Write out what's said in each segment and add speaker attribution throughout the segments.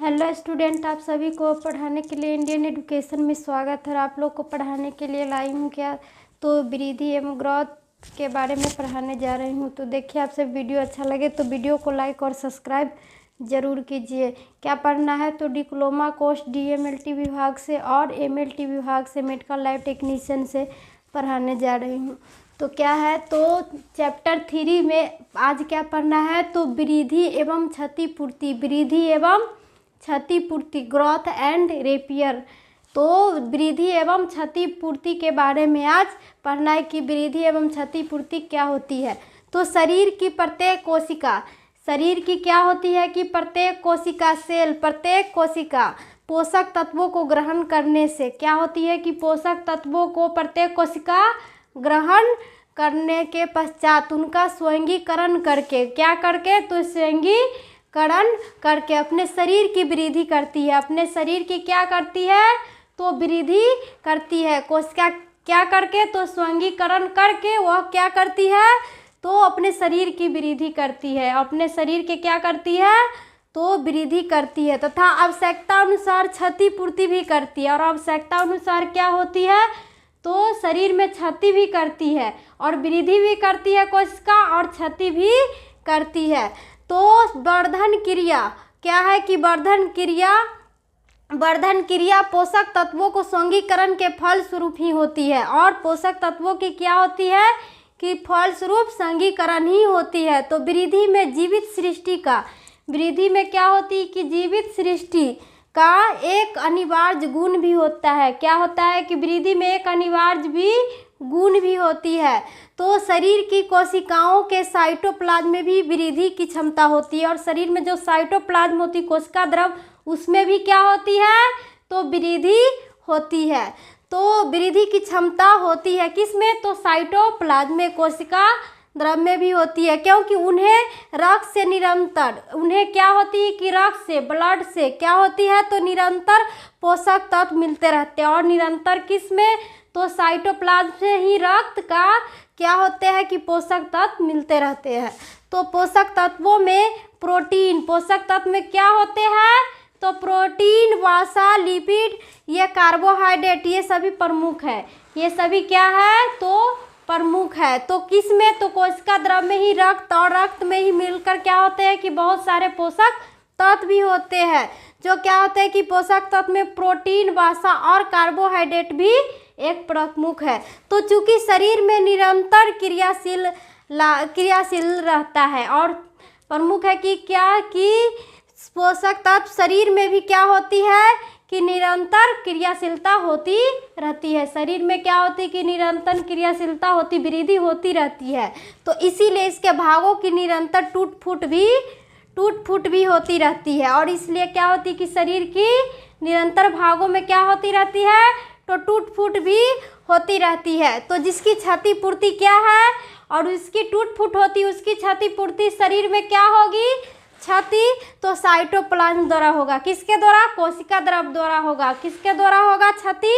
Speaker 1: Hello student, आप सभी को पढ़ाने के लिए इंडियन एजुकेशन में स्वागत है। आप लोग को पढ़ाने के लिए लाई हूँ क्या तो वृद्धि एवं ग्रोथ के बारे में पढ़ाने जा रही हूँ। तो देखिए, आपसे वीडियो अच्छा लगे तो वीडियो को लाइक और सब्सक्राइब ज़रूर कीजिए। क्या पढ़ना है तो डिप्लोमा कोर्स DMLT विभाग से और MLT विभाग से मेडिकल लैब टेक्नीशियन से पढ़ाने जा रही हूँ। तो क्या है तो चैप्टर 3 में आज क्या पढ़ना है तो वृद्धि एवं क्षतिपूर्ति, वृद्धि एवं क्षतिपूर्ति, ग्रोथ एंड रिपेयर। तो वृद्धि एवं क्षतिपूर्ति के बारे में आज पढ़ना है कि वृद्धि एवं क्षतिपूर्ति क्या होती है। तो शरीर की प्रत्येक कोशिका, शरीर की क्या होती है कि प्रत्येक कोशिका सेल, प्रत्येक कोशिका पोषक तत्वों को ग्रहण करने से क्या होती है कि पोषक तत्वों को प्रत्येक कोशिका ग्रहण करने के पश्चात उनका स्वयंगीकरण करके क्या करके तो स्वयंगीकरण करके अपने शरीर की वृद्धि करती है। अपने शरीर की क्या करती है तो वृद्धि करती है। कोशिका क्या करके तो स्वयंगीकरण करके वह क्या करती है तो अपने शरीर की वृद्धि करती है। अपने शरीर के क्या करती है तो वृद्धि करती है तथा आवश्यकता अनुसार क्षतिपूर्ति भी करती है। और आवश्यकता अनुसार क्या होती है तो शरीर में क्षति भी करती है और वृद्धि भी करती है कोशिका और क्षति भी करती है। तो वर्धन क्रिया क्या है कि वर्धन क्रिया पोषक तत्वों को स्वयंगीकरण के फल स्वरूप ही होती है। और पोषक तत्वों की क्या होती है कि फल स्वरूप स्वयंगीकरण ही होती है। तो वृद्धि में जीवित सृष्टि का, वृद्धि में क्या होती है कि जीवित सृष्टि का एक अनिवार्य गुण भी होता है। क्या होता है कि वृद्धि में एक अनिवार्य भी गुण भी होती है। तो शरीर की कोशिकाओं के साइटोप्लाज्म में भी वृद्धि की क्षमता होती है। और शरीर में जो साइटोप्लाज्म होती है कोशिका द्रव, उसमें भी क्या होती है तो वृद्धि होती है। तो वृद्धि की क्षमता होती है किसमें तो साइटोप्लाज्म में, कोशिका द्रव में भी होती है। क्योंकि उन्हें रक्त से निरंतर, उन्हें क्या होती है कि रक्त से, ब्लड से क्या होती है तो निरंतर पोषक तत्व मिलते रहते हैं। और निरंतर किस में तो साइटोप्लाज्म से ही रक्त का क्या होते हैं कि पोषक तत्व मिलते रहते हैं। तो पोषक तत्वों में प्रोटीन, पोषक तत्व में क्या होते हैं तो प्रोटीन, वसा, लिपिड, ये कार्बोहाइड्रेट, ये सभी प्रमुख है। ये सभी क्या है तो प्रमुख है। तो किस में तो कोशिका द्रव में ही रक्त, और रक्त में ही मिलकर क्या होते हैं कि बहुत सारे पोषक तत्व भी होते हैं। जो क्या होते हैं कि पोषक तत्व में प्रोटीन, वसा और कार्बोहाइड्रेट भी एक प्रमुख है। तो चूंकि शरीर में निरंतर क्रियाशील रहता है और प्रमुख है कि क्या कि पोषक तत्व शरीर में भी क्या होती है कि निरंतर क्रियाशीलता होती रहती है। शरीर में क्या होती है कि निरंतर क्रियाशीलता होती, वृद्धि होती रहती है। तो इसीलिए इसके भागों की निरंतर टूट फूट भी होती रहती है। और इसलिए क्या होती है कि शरीर की निरंतर भागों में क्या होती रहती है तो टूट फूट भी होती रहती है। तो जिसकी क्षतिपूर्ति क्या है और उसकी टूट फूट होती है, उसकी क्षतिपूर्ति शरीर में क्या होगी क्षति तो साइटोप्लाज्म द्वारा होगा। किसके द्वारा कोशिका द्रव द्वारा होगा। किसके द्वारा होगा क्षति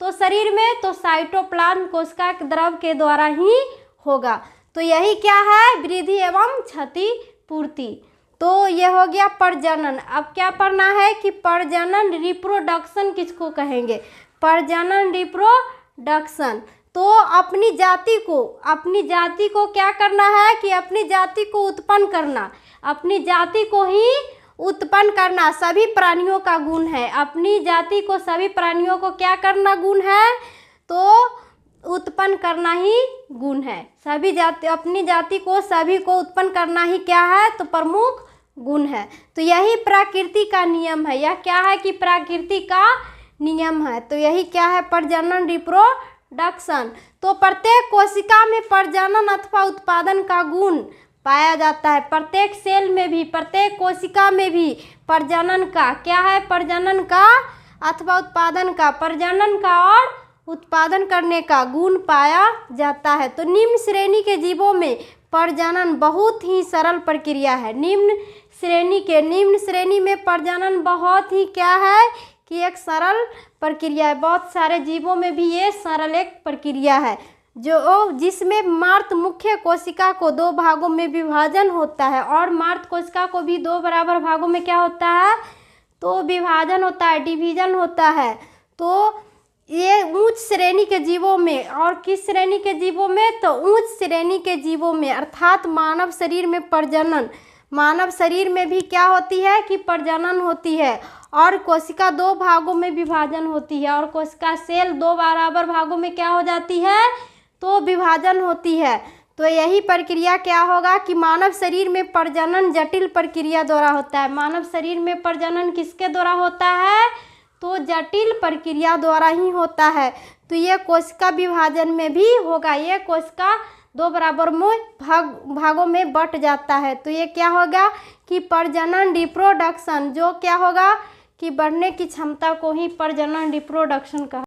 Speaker 1: तो शरीर में तो साइटोप्लाज्म कोशिका द्रव के द्वारा ही होगा। तो यही क्या है वृद्धि एवं क्षतिपूर्ति। तो ये हो गया प्रजनन। अब क्या पढ़ना है कि प्रजनन, रिप्रोडक्शन किसको कहेंगे, प्रजनन, रिप्रोडक्शन। तो अपनी जाति को क्या करना है कि अपनी जाति को उत्पन्न करना, अपनी जाति को ही उत्पन्न करना सभी प्राणियों का गुण है। अपनी जाति को, सभी प्राणियों को क्या करना गुण है तो उत्पन्न करना ही गुण है। सभी जाति, अपनी जाति को, सभी को उत्पन्न करना ही क्या है तो प्रमुख गुण है। तो यही प्रकृति का नियम है। यह क्या है कि प्रकृति का नियम है। तो यही क्या है प्रजनन, रिप्रोडक्शन। तो प्रत्येक कोशिका में प्रजनन अथवा उत्पादन का गुण पाया जाता है। प्रत्येक सेल में भी, प्रत्येक कोशिका में भी प्रजनन का क्या है, प्रजनन का अथवा उत्पादन का, प्रजनन का और उत्पादन करने का गुण पाया जाता है। तो निम्न श्रेणी के जीवों में प्रजनन बहुत ही सरल प्रक्रिया है। निम्न श्रेणी में प्रजनन बहुत ही क्या है कि एक सरल प्रक्रिया है। बहुत सारे जीवों में भी ये सरल एक प्रक्रिया है जिसमें मार्त मुख्य कोशिका को 2 भागों में विभाजन होता है और मार्त कोशिका को भी 2 बराबर भागों में क्या होता है तो विभाजन होता है, डिवीजन होता है। तो ये उच्च श्रेणी के जीवों में, और किस श्रेणी के जीवों में, तो उच्च श्रेणी के जीवों में, अर्थात मानव शरीर में प्रजनन, मानव शरीर में भी क्या होती है कि प्रजनन होती है, और कोशिका 2 भागों में विभाजन होती है, और कोशिका सेल 2 बराबर भागों में क्या हो जाती है, तो विभाजन होती है। तो यही प्रक्रिया क्या होगा कि मानव शरीर में प्रजनन जटिल प्रक्रिया द्वारा होता है। मानव शरीर में प्रजनन किसके द्वारा होता है, तो जटिल प्रक्रिया द्वारा ही होता है। तो ये कोशिका विभाजन में भी होगा, ये कोशिका 2 बराबर में भागों में बट जाता है। तो ये क्या होगा कि प्रजनन रिप्रोडक्शन, जो क्या होगा कि बढ़ने की क्षमता को ही प्रजनन रिप्रोडक्शन कहा